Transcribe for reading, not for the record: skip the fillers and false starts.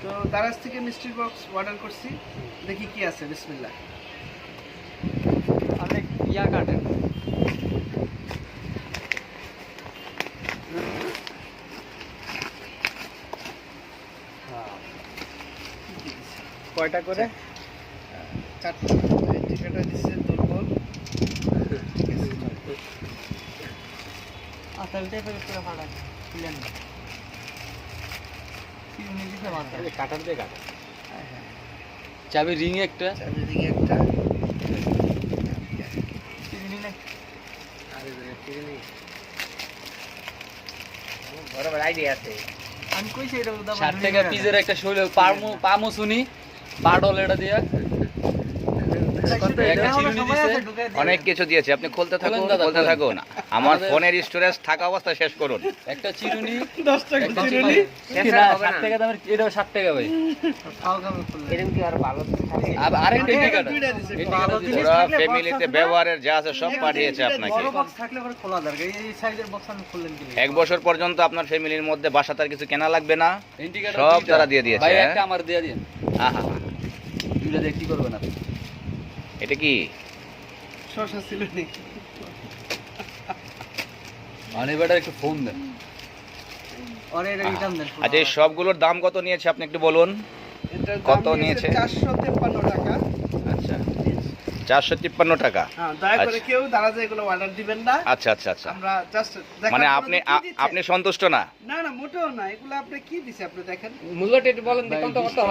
তো দারাজ থেকে mystery box order করছি, দেখি কি আছে। বিসমিল্লাহ। অনেক ইয়া কাটে কয়টা করে? 4টা। এই টিকাটা দিচ্ছে দুর্বল। ঠিক আছে। আসলতে ফের পুরো ফাটা ক্লিয়ার না কি নিদিছে মাথা এই কাটার দিয়ে কাটা। হ্যাঁ হ্যাঁ, চাবি রিং একটা, চারিদিকে একটা। চিনি না বড় আইডিয়া আছে। আমি কইছি এটা দাম 60 টাকা পিজের একটা শৈল পামো শুনি পাডল এটা দিয়া একটা চিরুনি দিছে, অনেক কিছু দিয়েছে, আপনি খুলতে থাকুন খোলেন দাদা, খুলতে খোলেন। থাকুন। আমার ফোনের স্টোরেজ থাকা অবস্থা শেষ করুন। একটা চিরুনি 10 টাকা একটা চিরুনি। চিরুনি না 60 টাকা দামের, এটা 60 টাকা ভাই। খাও খাবে ফুল এরকম কি আর ভালো থাকে? আরেকটা এটা টিকাটা দুইটা দিছে। এই টিকাটা দিছে। ওরা ফ্যামিলিতে ব্যবহারের যা আছে সব পাঠিয়েছে আপনাকে। বড় বক্স থাকলে পরে খোলা দরকার। এই সাইজের বক্স আমি খুললেন কি 1 বছর পর্যন্ত আপনার ফ্যামিলির মধ্যে বাসা তার কিছু কেনা লাগবে না, এই টিকাটা সব দুইটা। তারা দিয়ে দিয়েছে, ভাই হ্যাঁ? একটা আমার দিয়ে দিন। আহা, দুইটা দিয়ে কি করবেন আপনি? এটা কি? শশা ছিল নি। মানে বেটা একটু ফোন দেন। ওরে এটা রিটার্ন দেন। আচ্ছা, এই সবগুলোর দাম কত নিয়েছে আপনি একটু বলুন। এটার কত দাম নিয়েছে? 453 টাকা। আচ্ছা, 453 টাকা। হ্যাঁ, দয়া করে আচ্ছা। কেউ দারাজে এগুলো অর্ডার দিবেন না। আচ্ছা আচ্ছা আচ্ছা, আমরা জাস্ট মানে আপনি সন্তুষ্ট না? না না, মোটেও না। এগুলো আপনি কি দিছে আপনি দেখেন। মূল্যটা একটু বলেন দেখুন তো কত হয়।